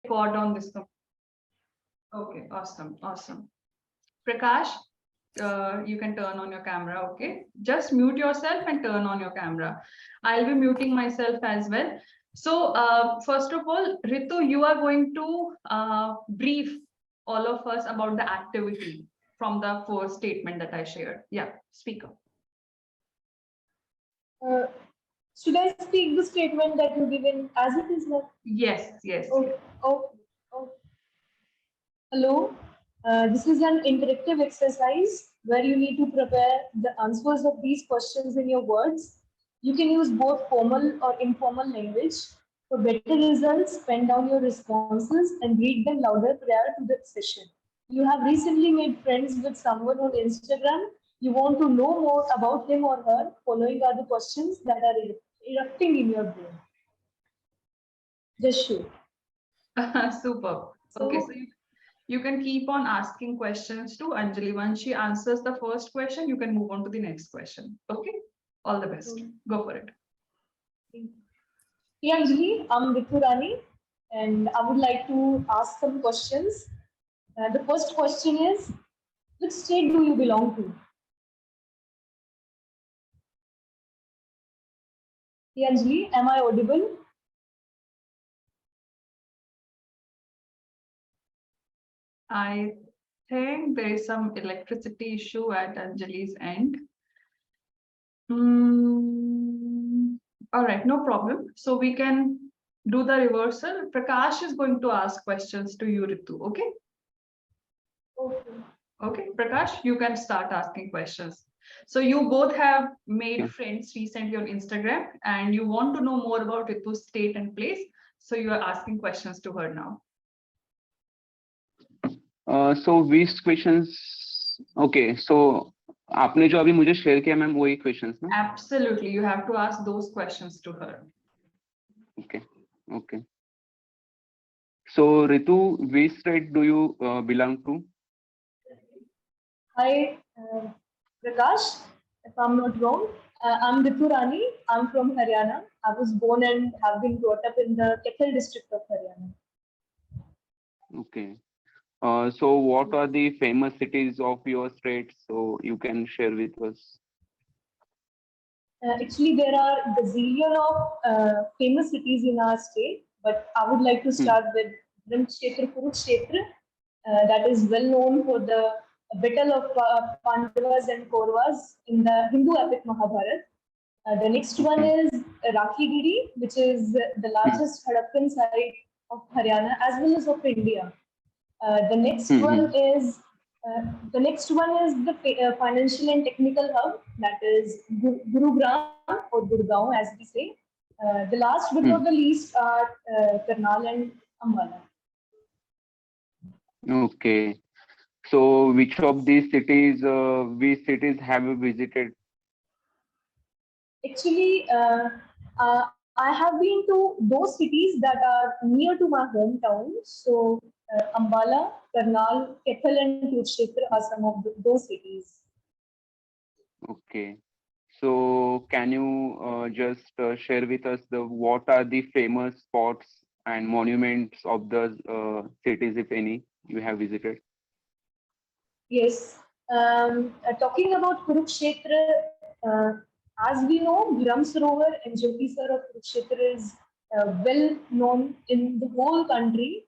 record on this. Okay, awesome, awesome. Prakash, you can turn on your camera, okay? Just mute yourself and turn on your camera. I'll be muting myself as well. So first of all, Ritu, you are going to brief all of us about the activity from the first statement that I shared. Yeah, speak up. Should I speak the statement that you given as it is now? Yes, yes. Oh. Hello. This is an interactive exercise where you need to prepare the answers of these questions in your words. You can use both formal or informal language. For better results, pen down your responses and read them louder prior to the session. You have recently made friends with someone on Instagram. You want to know more about him or her. Following are the questions that are erupting in your brain. Just shoot. Super. Okay, so you can keep on asking questions to Anjali. Once she answers the first question, you can move on to the next question. Okay, all the best. Go for it. Hey Anjali, I'm Ritu Rani, and I would like to ask some questions. The first question is, which state do you belong to? Hey Anjali, am I audible? I think there is some electricity issue at Anjali's end. All right, no problem. So we can do the reversal. Prakash is going to ask questions to you, Ritu. Okay? Okay, Prakash, you can start asking questions. So you both have made friends recently on Instagram and you want to know more about Ritu's state and place. So you are asking questions to her now. So which questions? Okay, so आपने जो अभी मुझे share किया ma'am वही questions ना? Absolutely, you have to ask those questions to her. Okay. So Ritu, which state do you belong to? Hi, Prakash, if I'm not wrong, I'm Ritu Rani. I'm from Haryana. I was born and have been brought up in the Kaithal district of Haryana. Okay. So what are the famous cities of your state? So you can share with us. Actually, there are a gazillion of famous cities in our state, but I would like to start with Kurukshetra. That is well known for the battle of Pandavas and Kauravas in the Hindu epic Mahabharata. The next one is Rakhigiri, which is the largest Harappan site of Haryana as well as of India. The next one is the financial and technical hub, that is Gurugram or Gurgaon, as we say. The last but not the least are Karnal and Ambala. Okay. So which of these cities have you visited? Actually, I have been to those cities that are near to my hometown. So Ambala, Karnal, Kaithal and Kurukshetra are some of those cities. Okay. So can you just share with us what are the famous spots and monuments of the cities, if any, you have visited? Yes. Talking about Kurukshetra, as we know, Gram Sarovar and Jyoti Sar of Kurukshetra is well known in the whole country.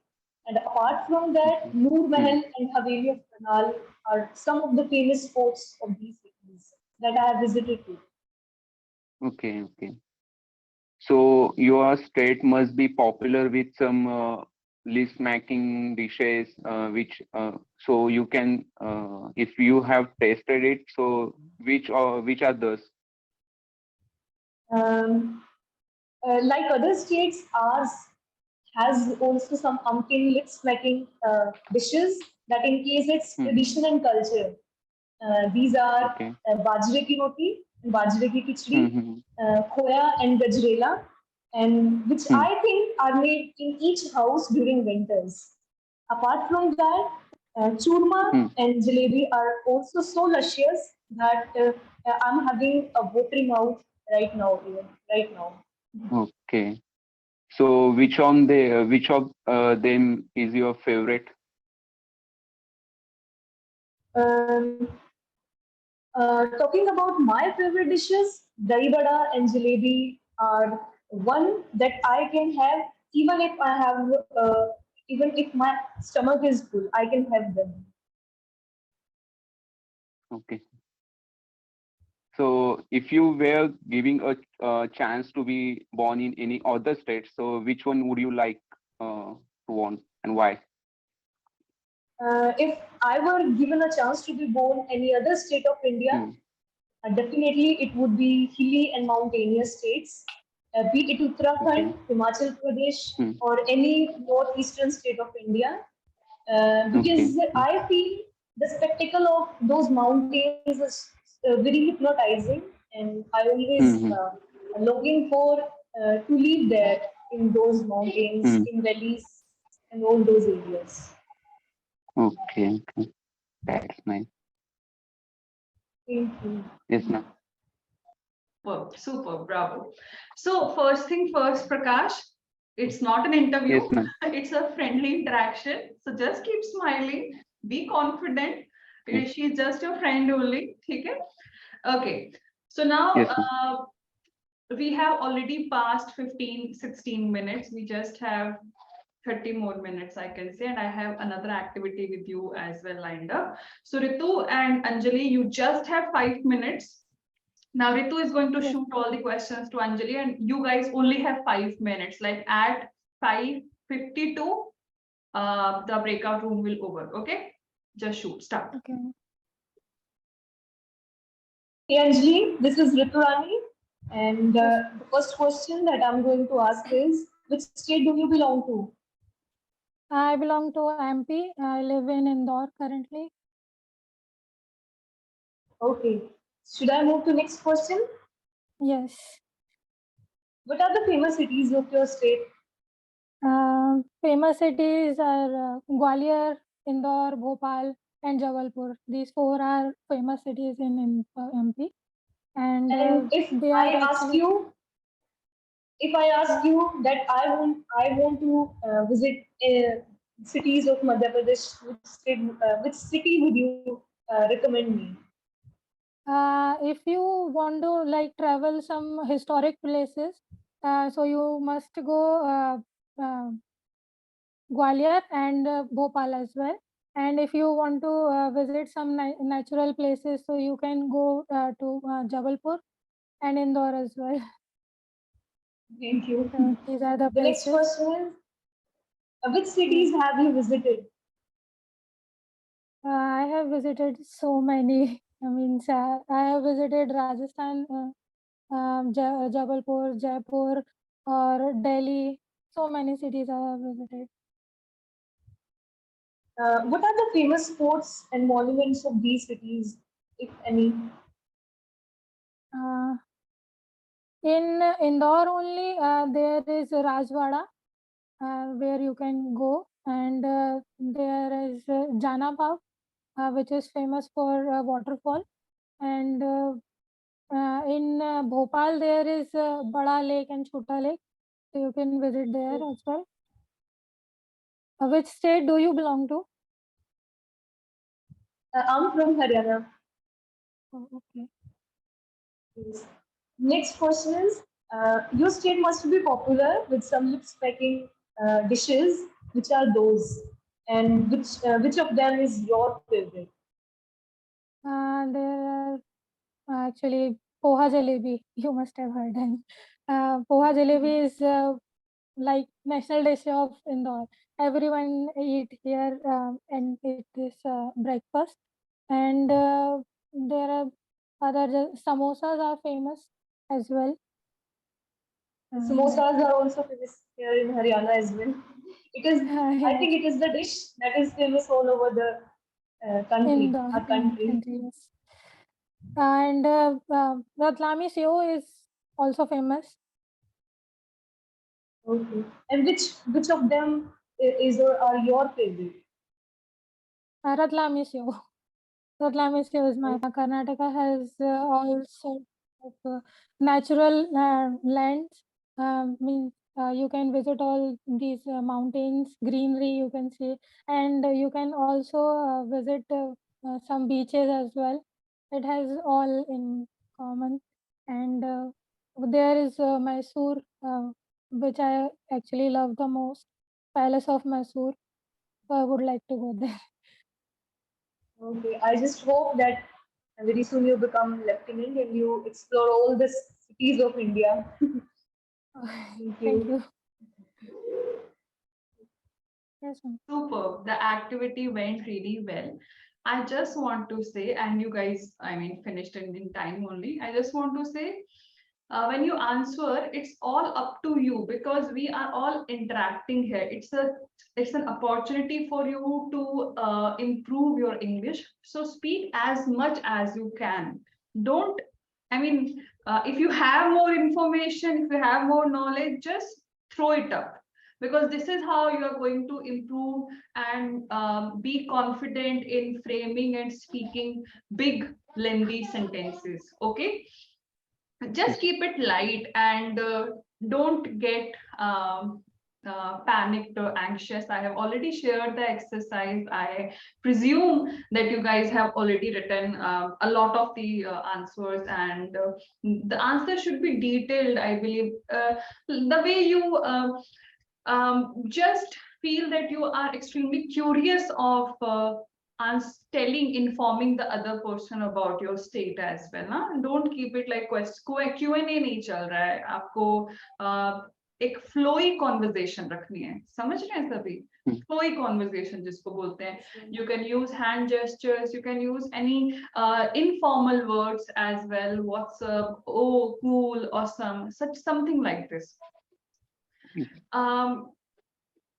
And apart from that, Noor Mahal and Haveli of Karnal are some of the famous spots of these cities that I have visited to. Okay. So your state must be popular with some list-making dishes, so you can, if you have tasted it, so which are those? Like other states, ours has also some umpteen list-making dishes that encase its tradition and culture. These are bajre ki roti, bajre ki khichdi, khoya and gajrela, and which I think are made in each house during winters. Apart from that, churma and jalebi are also so luscious that I'm having a watery mouth right now. Okay. So which of them is your favorite? Um, Talking about my favorite dishes, dahi vada and jalebi are one that I can have even if I have, even if my stomach is full, I can have them. Okay. So if you were giving a chance to be born in any other state, so which one would you like to want and why? If I were given a chance to be born any other state of India, Hmm. definitely it would be hilly and mountainous states, be it Okay. Uttarakhand, Himachal Pradesh, Hmm. or any northeastern state of India. Okay. Because I feel the spectacle of those mountains is very hypnotizing, and I always Hmm. longing for to live there in those mountains, Hmm. in valleys, and all those areas. Okay. Okay. That's nice. Thank you. Yes, ma'am. Superb, super, bravo. So first thing first, Prakash, it's not an interview, Yes, ma'am. it's a friendly interaction. So just keep smiling, be confident. Yes. She's just your friend only. Okay. Okay. So now Yes, ma'am. we have already passed 15, 16 minutes. We just have 30 more minutes, I can say, and I have another activity with you as well lined up. So Ritu and Anjali, you just have 5 minutes. Now Ritu is going to Yes. shoot all the questions to Anjali, and you guys only have 5 minutes. Like at 5:52, the breakout room will over. Okay, just shoot. Start. Okay. Hey Anjali, this is Riturani, and Yes. the first question that I'm going to ask is, which state do you belong to? I belong to MP. I live in Indore currently. Okay. Should I move to next question? Yes. What are the famous cities of your state? Famous cities are Gwalior, Indore, Bhopal, and Jabalpur. These four are famous cities in MP, and And they are actually if I ask yeah. you that I want to visit cities of Madhya Pradesh, which city would you recommend me? If you want to like travel some historic places, so you must go Gwalior and Bhopal as well. And if you want to visit some natural places, so you can go to Jabalpur and Indore as well. Thank you. These are the The next places. question is, which Yes. cities have you visited? I have visited so many. I mean, I have visited Rajasthan, Jabalpur, Jaipur, or Delhi. So many cities I have visited. What are the famous sports and monuments of these cities, if any? Uh, in Indore only, there is Rajwada, where you can go, and there is Jana Bagh, which is famous for waterfall, and in Bhopal there is Bada Lake and Chota Lake, so you can visit there as well. Which state do you belong to? I'm from Haryana. Oh, okay. Yes. Next question is, your state must be popular with some lip smacking dishes. Which are those? And which of them is your favorite? There are actually poha jalebi. You must have heard them. Poha jalebi is like national dish of Indore. Everyone eat here and eat this breakfast. And there are samosas are famous as well. Like Samosas are also famous here in Haryana as well. It is, I think yes, it is the dish that is famous all over the country, Indore our in country. country, yes. And Ratlami Seo is also famous. Okay. And which of them is or are your favorite? Ratlami Seo. Ratlami Seo is my Karnataka has all sorts of natural lands. Means You can visit all these mountains, greenery you can see, and you can also visit some beaches as well. It has all in common. And there is Mysore, which I actually love the most, Palace of Mysore. So I would like to go there. Okay, I just hope that very soon you become lieutenant and you explore all the cities of India. Thank Thank you. you. Yes, ma'am. Superb. The activity went really well. I just want to say, and you guys, I mean, finished in time only. I just want to say, when you answer, it's all up to you because we are all interacting here. It's an opportunity for you to improve your English. So speak as much as you can. Don't, I mean, if you have more information, if you have more knowledge, just throw it up because this is how you are going to improve and be confident in framing and speaking big lengthy sentences. Okay, just keep it light and don't get panicked or anxious. I have already shared the exercise. I presume that you guys have already written a lot of the answers, and the answer should be detailed, I believe. The way you just feel that you are extremely curious of telling, informing the other person about your state as well. ना? Don't keep it like Q&A नहीं चल रहा है आपको एक flowy conversation रखनी है समझ रहे हैं सभी flowy conversation जिसको बोलते हैं. You can use hand gestures, you can use any informal words as well. What's up? Oh, cool, awesome, such something like this.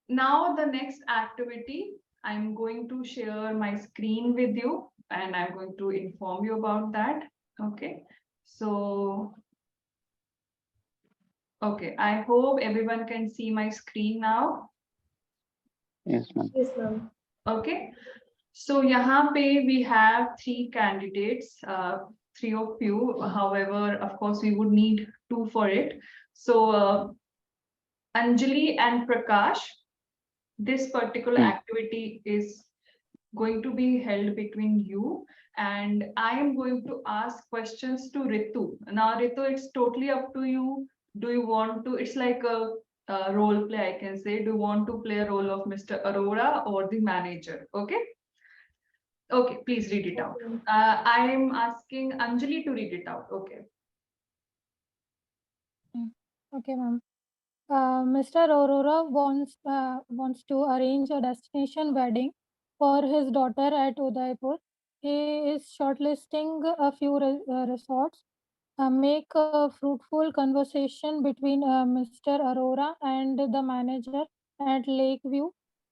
Now the next activity, I'm going to share my screen with you and I'm going to inform you about that. Okay, so okay, I hope everyone can see my screen now. Yes, ma'am. Yes, ma'am. Okay, so यहाँ पे we have 3 candidates, 3 of you. However, of course, we would need 2 for it. So Anjali and Prakash, this particular activity is going to be held between you, and I am going to ask questions to Ritu. Now, Ritu, it's totally up to you. Do you want to? It's like a role play, I can say. Do you want to play a role of Mr. Arora or the manager? Okay. Okay, please read it out. I am asking Anjali to read it out. Okay. Okay, ma'am. Mr. Aurora wants to arrange a destination wedding for his daughter at Udaipur. He is shortlisting a few resorts. Make a fruitful conversation between Mr. Aurora and the manager at Lakeview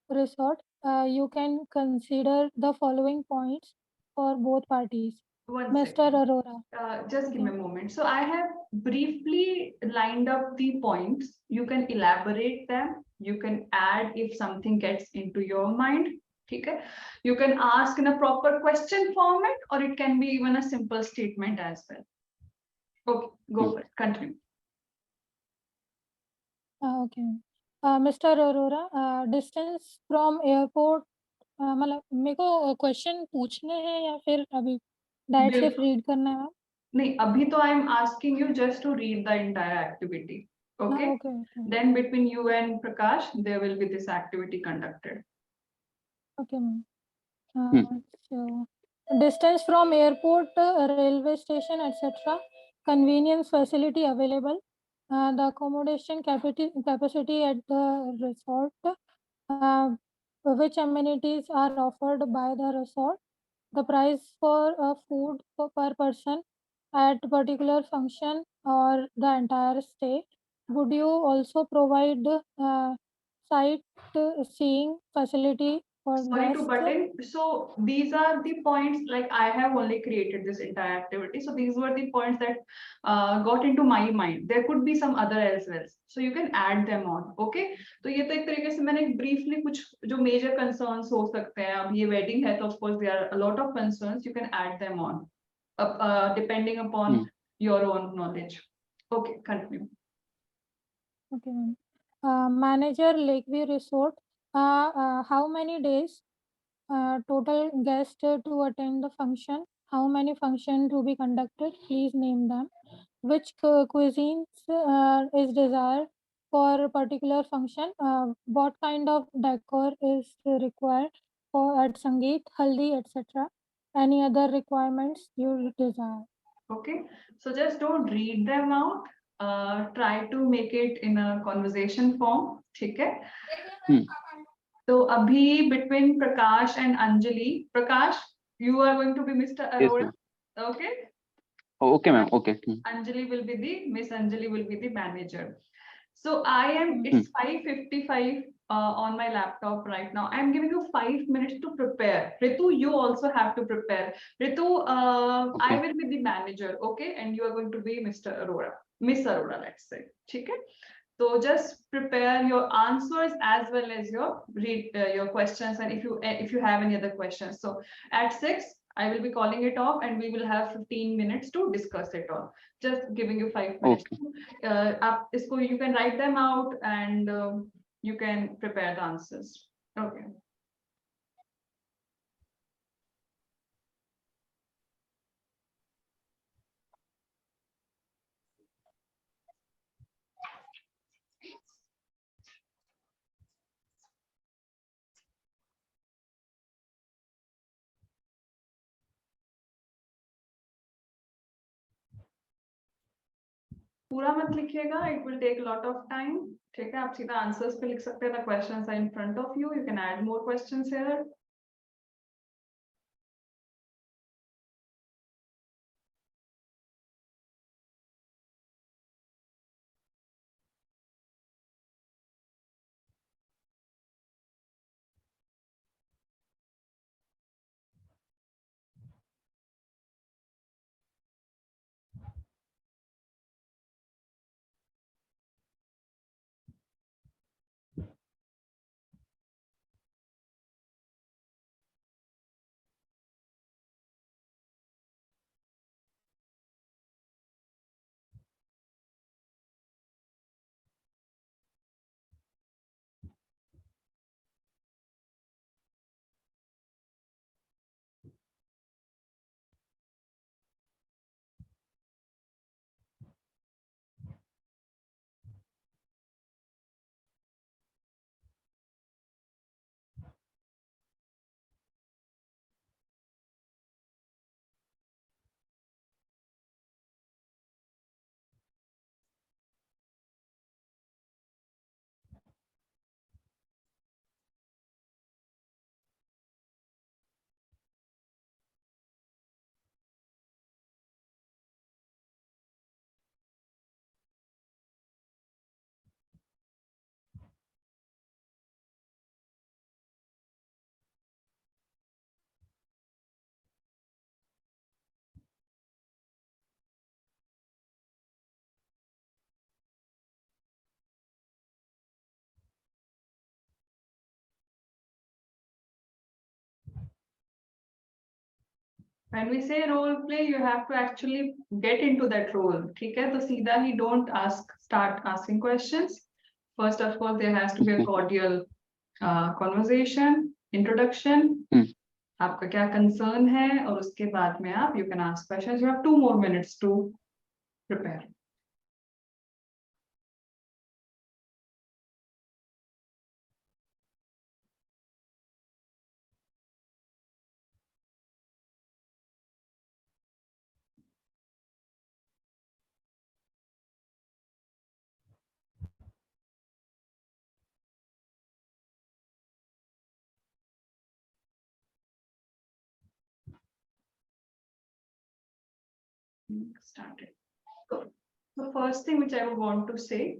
Resort. You can consider the following points for both parties. One Mr. second. Aurora. Just give me a moment. So I have briefly lined up the points. You can elaborate them. You can add if something gets into your mind. Okay. You can ask in a proper question format, or it can be even a simple statement as well. Okay, go for it. Continue. Okay. Mr. Aurora, distance from airport, मतलब मेरे को question पूछने हैं या फिर अभी direct सिर्फ बिल्कुल। रीड करना है? नहीं, अभी तो I am asking you just to read the entire activity. Okay. Okay. Then between you and Prakash, there will be this activity conducted. Okay, ma'am. So, distance from airport, railway station, etc. Convenience facility available. The accommodation capacity at the resort. Which amenities are offered by the resort. The price for food per person at particular function or the entire stay. Would you also provide sight seeing facility for Sorry to guests? butt in. So these are the points, like I have only created this entire activity. So these were the points that got into my mind. There could be some other as well. So you can add them on. Okay. तो ये तो एक तरीके से मैंने briefly कुछ जो major concerns हो सकते हैं. अब ये wedding है तो of course there are a lot of concerns. You can add them on, depending upon your own knowledge. Okay, continue. Okay, ma'am. Manager Lakeview Resort. How many days total guests to attend the function? How many functions to be conducted? Please name them. Which cuisines is desired for a particular function? What kind of decor is required for at Sangeet, Haldi, etc.? Any other requirements you desire? Okay, so just don't read them out. Try to make it in a conversation form. ठीक है? So Abhi between Prakash and Anjali. Prakash, you are going to be Mr. Yes, Arora. ma'am. Okay. Okay, ma'am. Okay. Anjali will be the Miss Anjali will be the manager. So I am. It's 5:55 on my laptop right now. I'm giving you 5 minutes to prepare. Ritu, you also have to prepare. Ritu, I Okay. will be the manager, okay, and you are going to be Mr. Arora, Miss Arora, let's say. Okay. So just prepare your answers as well as your your questions, and if you have any other questions. So at 6, I will be calling it off, and we will have 15 minutes to discuss it all. Just giving you 5 minutes. Okay. You can write them out, and you can prepare the answers. Okay. पूरा मत लिखिएगा, it will take a lot of time. ठीक है, आप सीधा answers पे लिख सकते हैं. The questions are in front of you. You can add more questions here. When we say role play, you have to actually get into that role. ठीक है, तो सीधा ही don't start asking questions. First of all, there has to be a cordial conversation, introduction. आपका क्या concern है, और उसके बाद में आप you can ask questions. You have 2 more minutes to prepare. Started. So the first thing which I would want to say,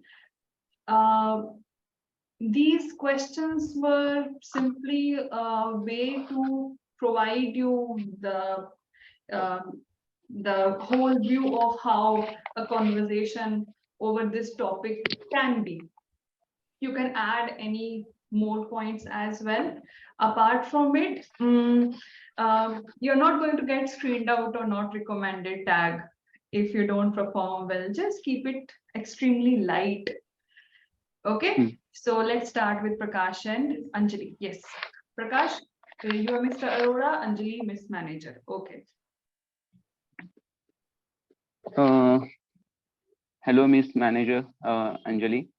these questions were simply a way to provide you the whole view of how a conversation over this topic can be. You can add any more points as well. Apart from it, you're not going to get screened out or not recommended tag if you don't perform well. Just keep it extremely light. Okay, Hmm. so let's start with Prakash and Anjali. Yes, Prakash, you are Mr. Arora, Anjali, Miss Manager. Okay. Uh, Hello, Miss Manager Anjali.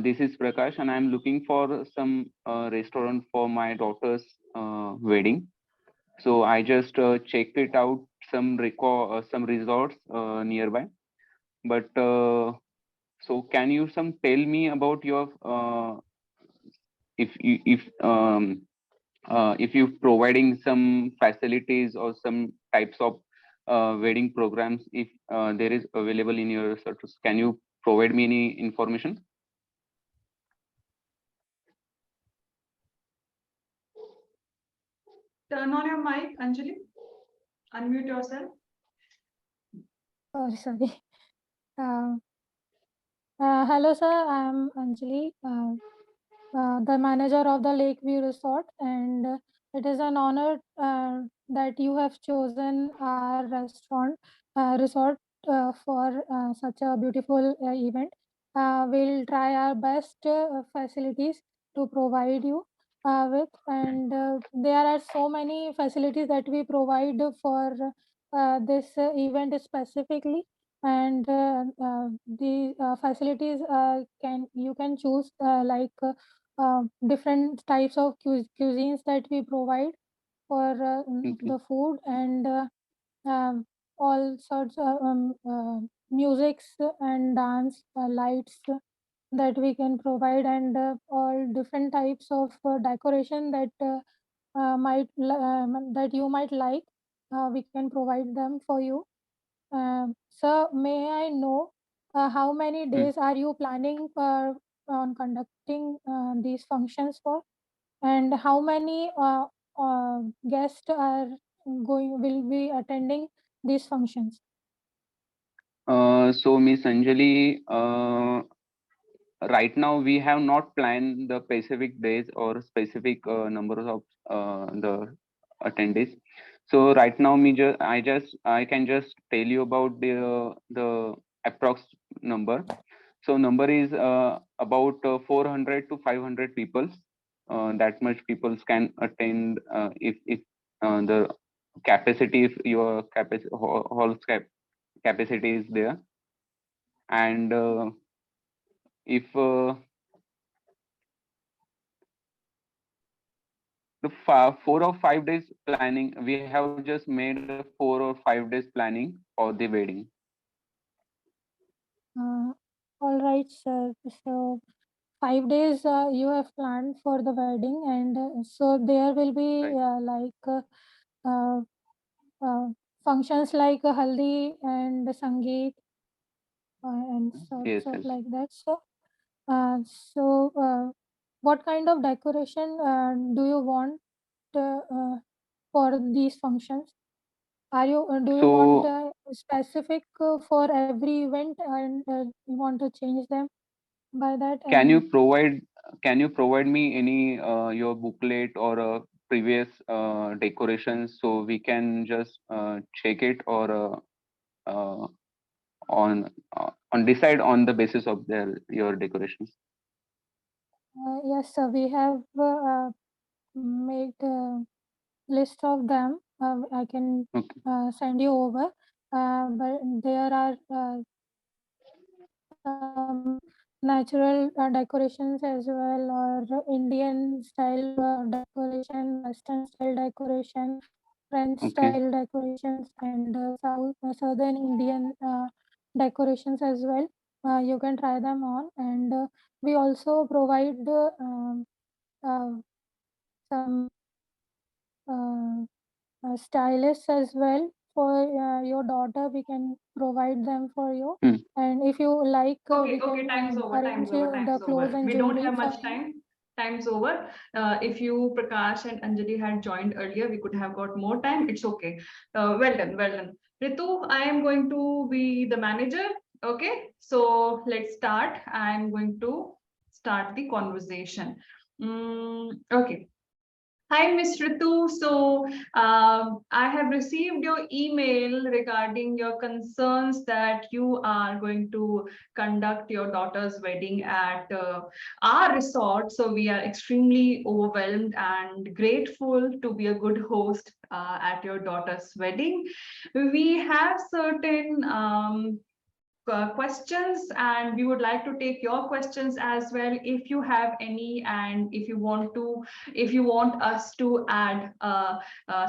This is Prakash, and I'm looking for some restaurant for my daughter's wedding. So I just checked it out, some resorts nearby. But so can you some tell me about your if you providing some facilities or some types of wedding programs if there is available in your resorts? Can you provide me any information? Turn on your mic, Anjali. Unmute yourself. Sorry. Uh, Hello, sir. I'm Anjali, the manager of the Lakeview Resort, and it is an honor that you have chosen our resort for such a beautiful event. We'll try our best facilities to provide you with, and there are so many facilities that we provide for this event specifically, and the facilities can you can choose different types of cuisines that we provide for Okay. the food, and um, all sorts of musics and dance lights that we can provide, and all different types of decoration that that you might like. We can provide them for you. Sir, may I know how many Hmm. days are you planning on conducting these functions for, and how many guests are will be attending these functions? So Miss Anjali, right now we have not planned the specific days or specific numbers of the attendees. So right now I can just tell you about the approx number. So number is about 400 to 500 people. That much people can attend if the capacity, if your capacity hall's capacity is there, and if the 4 or 5 days planning, we have just made a 4 or 5 days planning for the wedding. Uh, all right, sir. So 5 days you have planned for the wedding, and so there will be Right. uh, uh, functions like haldi and sangeet and Yes, sorts of yes. like that. So, what kind of decoration do you want for these functions? Do you want So specific for every event, and you want to change them by that? can you And provide can you provide me any your booklet or previous decorations so we can just check it or on decide on the basis of your decorations? yes, sir, we have made a list of them. I can Okay. send you over. But there are some natural decorations as well, or Indian style decoration, Western style decoration, French Okay. style decorations, and Southern Indian decorations as well. You can try them on, and we also provide uh, some uh, stylists as well for your daughter. We can provide them for you, Hmm. and if you like, Okay, we okay, can time's over, time's arrange over, the time's clothes over. and We don't jewelry have for much you. time. Time's over. If you, Prakash and Anjali had joined earlier, we could have got more time. It's okay. Well done, well done. Ritu, I am going to be the manager. Okay, so let's start. I'm going to start the conversation. Okay. Hi, Ms. Ritu. So, I have received your email regarding your concerns that you are going to conduct your daughter's wedding at our resort. So, we are extremely overwhelmed and grateful to be a good host at your daughter's wedding. We have certain questions, and we would like to take your questions as well if you have any, and if you want us to add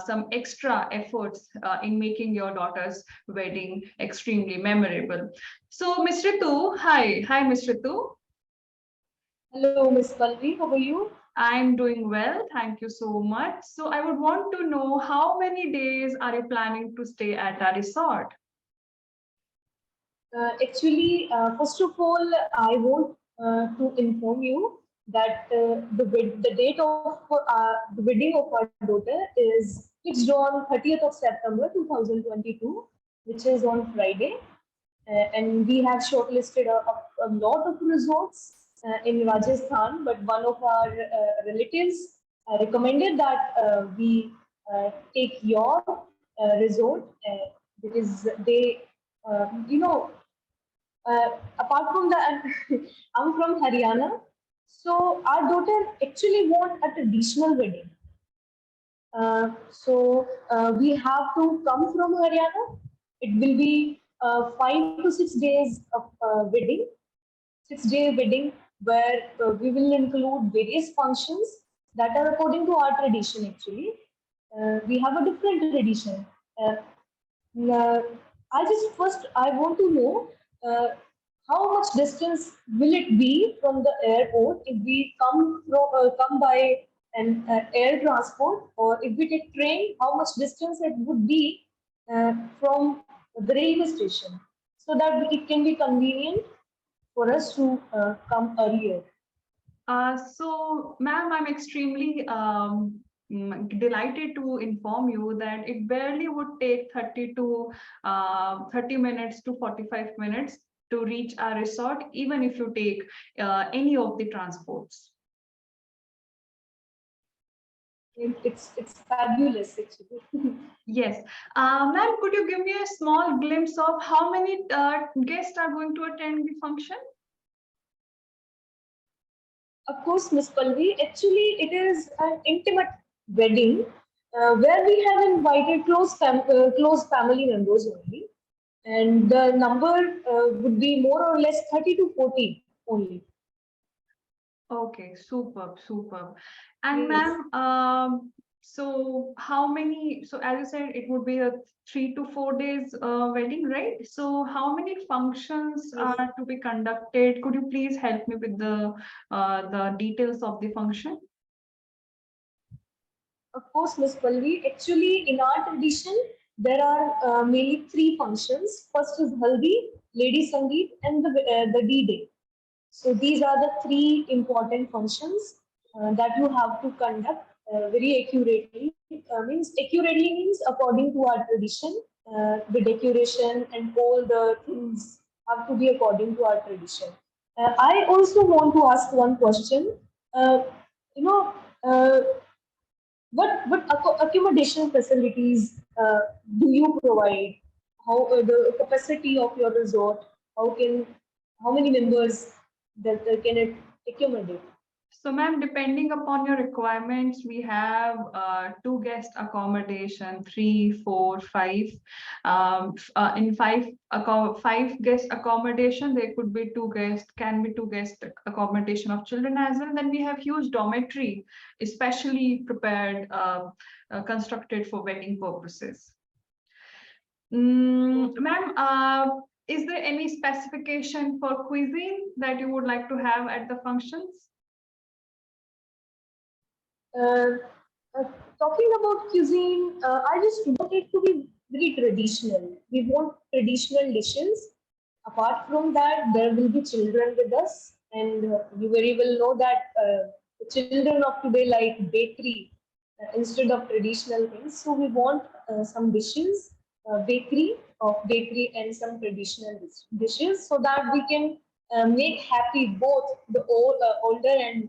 some extra efforts in making your daughter's wedding extremely memorable. So Ms. Ritu, hi Ms. Ritu. Hello, Miss Palvi. How are you? I'm doing well, thank you so much. So I would want to know, how many days are you planning to stay at our resort? First of all, I want to inform you that the date of the wedding of our daughter is fixed on 30th of September 2022, which is on Friday. And we have shortlisted a lot of resorts in Rajasthan, but one of our relatives recommended that we take your resort because they, you know, apart from that, I'm from Haryana, so our daughter actually want a traditional wedding. We have to come from Haryana. It will be 5 to 6 days of wedding, 6 day wedding, where we will include various functions that are according to our tradition. Actually, we have a different tradition. Uh, uh, I want to know how much distance will it be from the airport if we come by an air transport, or if we take train, how much distance it would be from the railway station, so that it can be convenient for us to come earlier. So, ma'am, I'm extremely delighted to inform you that it barely would take 30 minutes to 45 minutes to reach our resort, even if you take any of the transports. It's fabulous, actually. Yes. Ma'am, could you give me a small glimpse of how many guests are going to attend the function? Of course, Miss Palvi, actually, it is an intimate wedding where we have invited close family members only, and the number would be more or less 30 to 40 only. Okay, superb, superb. And Yes. ma'am, so how many, so as you said, it would be a 3 to 4 days wedding, right? So how many functions Yes. are to be conducted? Could you please help me with the details of the function? Of course, Miss Palvi. Actually, in our tradition, there are mainly three functions. First is Haldi, Lady Sangeet, and the D-Day. So these are the three important functions that you have to conduct very accurately. Accurately means according to our tradition. The decoration and all the things have to be according to our tradition. I also want to ask one question. Uh, you know, uh, what accommodation facilities do you provide? How the capacity of your resort? How can how many members that can it accommodate? So, ma'am, depending upon your requirements, we have two guest accommodation, three, four, five. In five guest accommodation, there could be two guest, can be two guest accommodation of children as well. Then we have huge dormitory, especially prepared, constructed for wedding purposes. Ma'am, is there any specification for cuisine that you would like to have at the functions? Uh, uh, Talking about cuisine, I just want it to be very traditional. We want traditional dishes. Apart from that, there will be children with us, and you very well know that the children of today like bakery instead of traditional things. So we want some dishes, bakery, and some traditional dishes, so that we can make happy both the older and